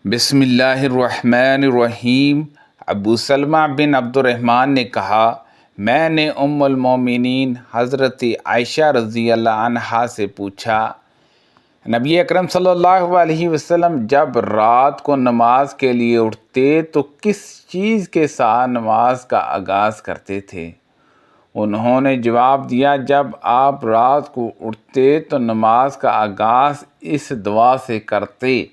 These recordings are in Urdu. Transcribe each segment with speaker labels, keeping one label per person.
Speaker 1: بسم اللہ الرحمن الرحیم۔ ابو سلمہ بن عبد الرحمن نے کہا، میں نے ام المومنین حضرت عائشہ رضی اللہ عنہا سے پوچھا، نبی اکرم صلی اللہ علیہ وسلم جب رات کو نماز کے لیے اٹھتے تو کس چیز کے ساتھ نماز کا آغاز کرتے تھے؟ انہوں نے جواب دیا، جب آپ رات کو اٹھتے تو نماز کا آغاز اس دعا سے کرتے،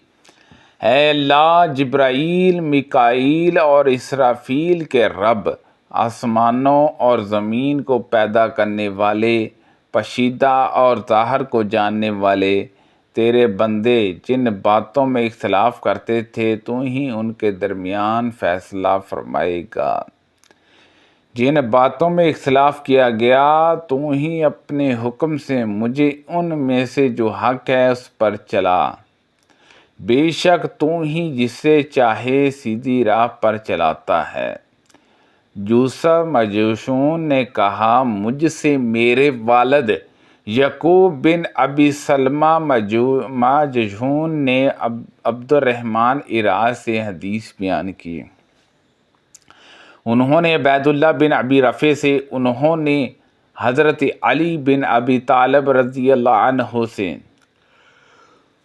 Speaker 1: اے اللہ، جبرائیل، میکائیل اور اسرافیل کے رب، آسمانوں اور زمین کو پیدا کرنے والے، پوشیدہ اور ظاہر کو جاننے والے، تیرے بندے جن باتوں میں اختلاف کرتے تھے تو ہی ان کے درمیان فیصلہ فرمائے گا۔ جن باتوں میں اختلاف کیا گیا تو ہی اپنے حکم سے مجھے ان میں سے جو حق ہے اس پر چلا۔ بے شک تو ہی جسے چاہے سیدھی راہ پر چلاتا ہے۔ یوسف مجوشون نے کہا، مجھ سے میرے والد یعقوب بن ابی سلمہ مجوشون نے عبد الرحمن اعراج سے حدیث بیان کی۔ انہوں نے عبید اللہ بن ابی رفیع سے، انہوں نے حضرت علی بن ابی طالب رضی اللہ عنہ سے،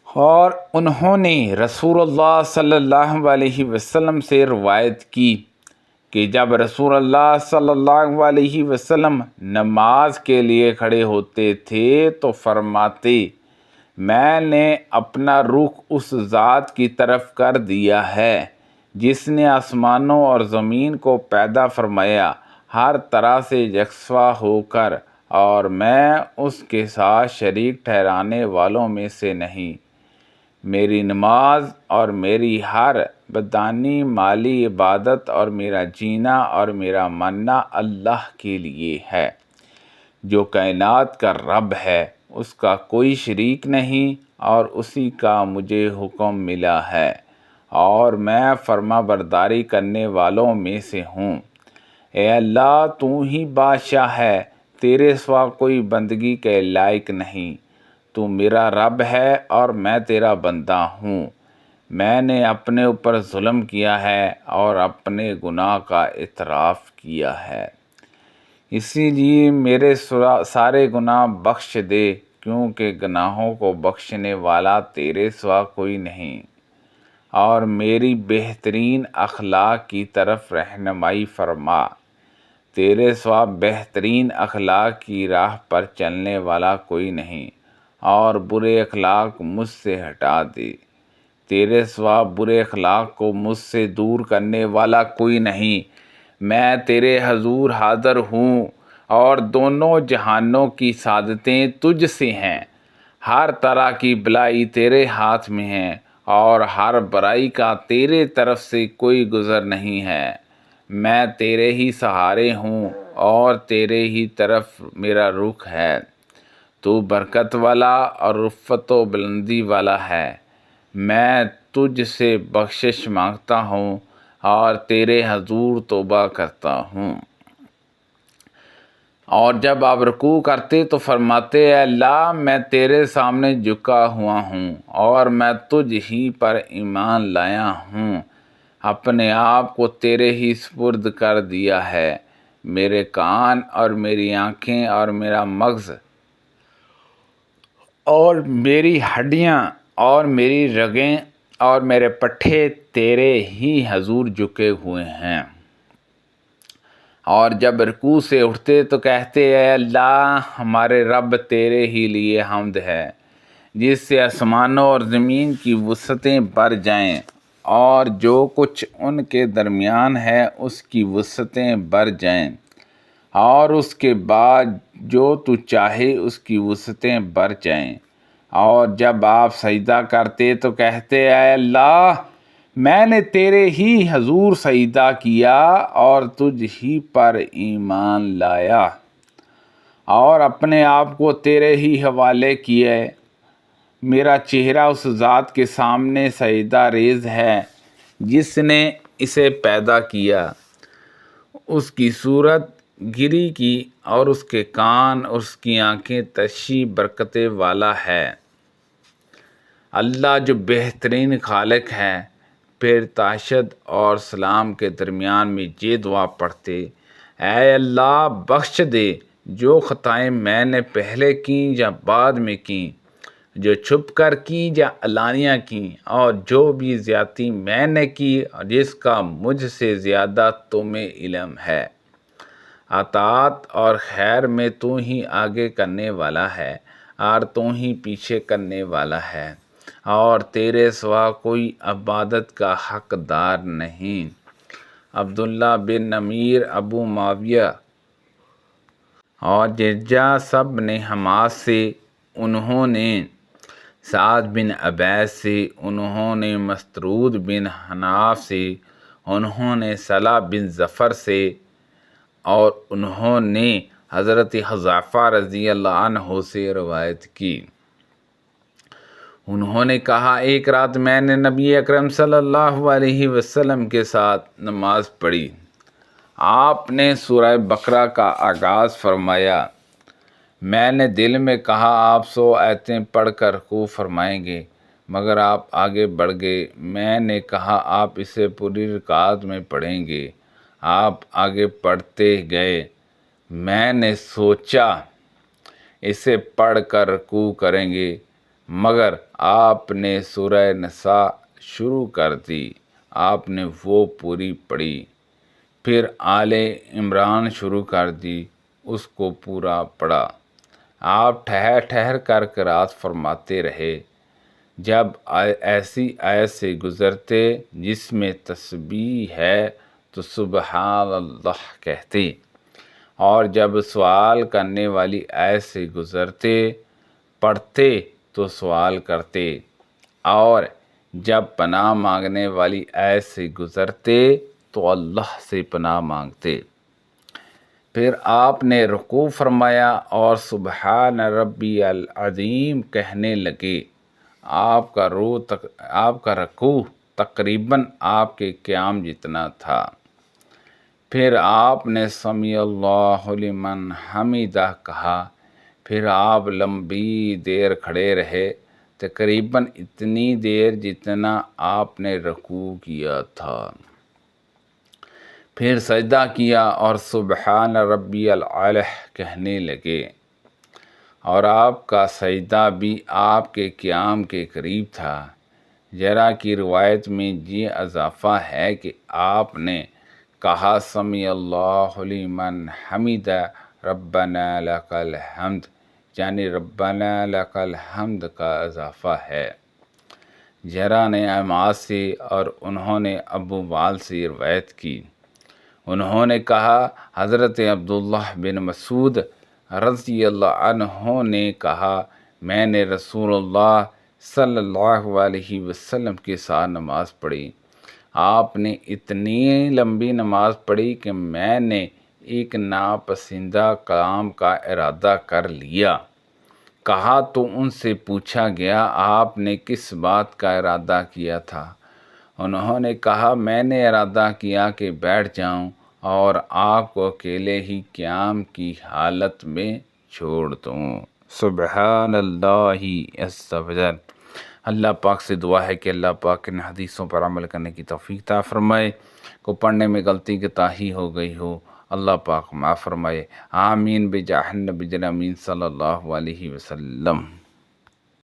Speaker 1: اور انہوں نے رسول اللہ صلی اللہ علیہ وسلم سے روایت کی کہ جب رسول اللہ صلی اللہ علیہ وسلم نماز کے لیے کھڑے ہوتے تھے تو فرماتے، میں نے اپنا رخ اس ذات کی طرف کر دیا ہے جس نے آسمانوں اور زمین کو پیدا فرمایا ہر طرح سے یکساں ہو کر، اور میں اس کے ساتھ شریک ٹھہرانے والوں میں سے نہیں۔ میری نماز اور میری ہر بدنی مالی عبادت اور میرا جینا اور میرا مرنا اللہ کے لیے ہے، جو کائنات کا رب ہے، اس کا کوئی شریک نہیں، اور اسی کا مجھے حکم ملا ہے، اور میں فرما برداری کرنے والوں میں سے ہوں۔ اے اللہ، تو ہی بادشاہ ہے، تیرے سوا کوئی بندگی کے لائق نہیں۔ تو میرا رب ہے اور میں تیرا بندہ ہوں۔ میں نے اپنے اوپر ظلم کیا ہے اور اپنے گناہ کا اعتراف کیا ہے، اسی لیے میرے سارے گناہ بخش دے، کیونکہ گناہوں کو بخشنے والا تیرے سوا کوئی نہیں، اور میری بہترین اخلاق کی طرف رہنمائی فرما۔ تیرے سوا بہترین اخلاق کی راہ پر چلنے والا کوئی نہیں، اور برے اخلاق مجھ سے ہٹا دے۔ تیرے سوا برے اخلاق کو مجھ سے دور کرنے والا کوئی نہیں۔ میں تیرے حضور حاضر ہوں، اور دونوں جہانوں کی سعادتیں تجھ سے ہیں۔ ہر طرح کی بلائی تیرے ہاتھ میں ہے، اور ہر برائی کا تیرے طرف سے کوئی گزر نہیں ہے۔ میں تیرے ہی سہارے ہوں، اور تیرے ہی طرف میرا رخ ہے۔ تو برکت والا اور رفعت و بلندی والا ہے۔ میں تجھ سے بخشش مانگتا ہوں اور تیرے حضور توبہ کرتا ہوں۔ اور جب آپ رکوع کرتے تو فرماتے، اے اللہ، میں تیرے سامنے جھکا ہوا ہوں، اور میں تجھ ہی پر ایمان لایا ہوں، اپنے آپ کو تیرے ہی سپرد کر دیا ہے۔ میرے کان اور میری آنکھیں اور میرا مغز اور میری ہڈیاں اور میری رگیں اور میرے پٹھے تیرے ہی حضور جھکے ہوئے ہیں۔ اور جب رکوع سے اٹھتے تو کہتے، اے اللہ، ہمارے رب، تیرے ہی لیے حمد ہے، جس سے آسمانوں اور زمین کی وسعتیں بڑھ جائیں، اور جو کچھ ان کے درمیان ہے اس کی وسعتیں بڑھ جائیں، اور اس کے بعد جو تو چاہے اس کی وسعتیں بڑھ جائیں۔ اور جب آپ سجدہ کرتے تو کہتے، اے اللہ، میں نے تیرے ہی حضور سجدہ کیا اور تجھ ہی پر ایمان لایا، اور اپنے آپ کو تیرے ہی حوالے کیے۔ میرا چہرہ اس ذات کے سامنے سجدہ ریز ہے جس نے اسے پیدا کیا۔ اس کی صورت گری کی، اور اس کے کان اور اس کی آنکھیں تشریح برکت والا ہے۔ اللہ جو بہترین خالق ہے، پھر تشہد اور سلام کے درمیان میں یہ دعا پڑھتے: اے اللہ بخش دے جو خطائیں میں نے پہلے کیں یا بعد میں کیں، جو چھپ کر کی یا علانیہ کی، اور جو بھی زیادتی میں نے کی جس کا مجھ سے زیادہ تمہیں علم ہے۔ اطاعت اور خیر میں تو ہی آگے کرنے والا ہے اور تو ہی پیچھے کرنے والا ہے، اور تیرے سوا کوئی عبادت کا حقدار نہیں۔ عبداللہ بن نمیر، ابو معاویہ اور جرجا سب نے حماس سے، انہوں نے سعد بن عبیس سے، انہوں نے مسرود بن حناف سے، انہوں نے صالح بن ظفر سے، اور انہوں نے حضرت حذیفہ رضی اللہ عنہ سے روایت کی۔ انہوں نے کہا ایک رات میں نے نبی اکرم صلی اللہ علیہ وسلم کے ساتھ نماز پڑھی۔ آپ نے سورہ بقرہ کا آغاز فرمایا۔ میں نے دل میں کہا آپ 100 آیتیں پڑھ کر رکوع فرمائیں گے، مگر آپ آگے بڑھ گئے۔ میں نے کہا آپ اسے پوری رکعت میں پڑھیں گے، آپ آگے بڑھتے گئے۔ میں نے سوچا اسے پڑھ کر رکوع کریں گے، مگر آپ نے سورہ نساء شروع کر دی، آپ نے وہ پوری پڑھی، پھر آل عمران شروع کر دی، اس کو پورا پڑھا۔ آپ ٹھہر ٹھہر کر قرات فرماتے رہے۔ جب ایسی آیت سے گزرتے جس میں تسبیح ہے تو سبحان اللہ کہتے، اور جب سوال کرنے والی آیت سے گزرتے پڑھتے تو سوال کرتے، اور جب پناہ مانگنے والی آیت سے گزرتے تو اللہ سے پناہ مانگتے۔ پھر آپ نے رکوع فرمایا اور سبحان ربی العظیم کہنے لگے۔ آپ کا رکوع تقریباً آپ کے قیام جتنا تھا۔ پھر آپ نے سمیع اللہ لمن حمدہ کہا، پھر آپ لمبی دیر کھڑے رہے، تقریباً اتنی دیر جتنا آپ نے رکوع کیا تھا۔ پھر سجدہ کیا اور سبحان ربی الاعلی کہنے لگے، اور آپ کا سجدہ بھی آپ کے قیام کے قریب تھا۔ ذرا کی روایت میں یہ اضافہ ہے کہ آپ نے کہا سمیع اللہ لمن حمدہ ربنا لک الحمد، یعنی ربنا لک الحمد کا اضافہ ہے۔ ذرا نے عماد سے اور انہوں نے ابو وال سے روایت کی، انہوں نے کہا حضرت عبداللہ بن مسعود رضی اللہ عنہ نے کہا میں نے رسول اللہ صلی اللہ علیہ وسلم کے ساتھ نماز پڑھی۔ آپ نے اتنی لمبی نماز پڑھی کہ میں نے ایک ناپسندہ کام کا ارادہ کر لیا۔ کہا تو ان سے پوچھا گیا آپ نے کس بات کا ارادہ کیا تھا؟ انہوں نے کہا میں نے ارادہ کیا کہ بیٹھ جاؤں اور آپ کو اکیلے ہی قیام کی حالت میں چھوڑ دوں۔ سبحان اللہ عز و جل۔ اللہ پاک سے دعا ہے کہ اللہ پاک ان حدیثوں پر عمل کرنے کی توفیق عطا فرمائے۔ کو پڑھنے میں غلطی کوتاہی ہو گئی ہو اللہ پاک معاف فرمائے۔ آمین بجاہ النبی الامین صلی اللہ علیہ وسلم۔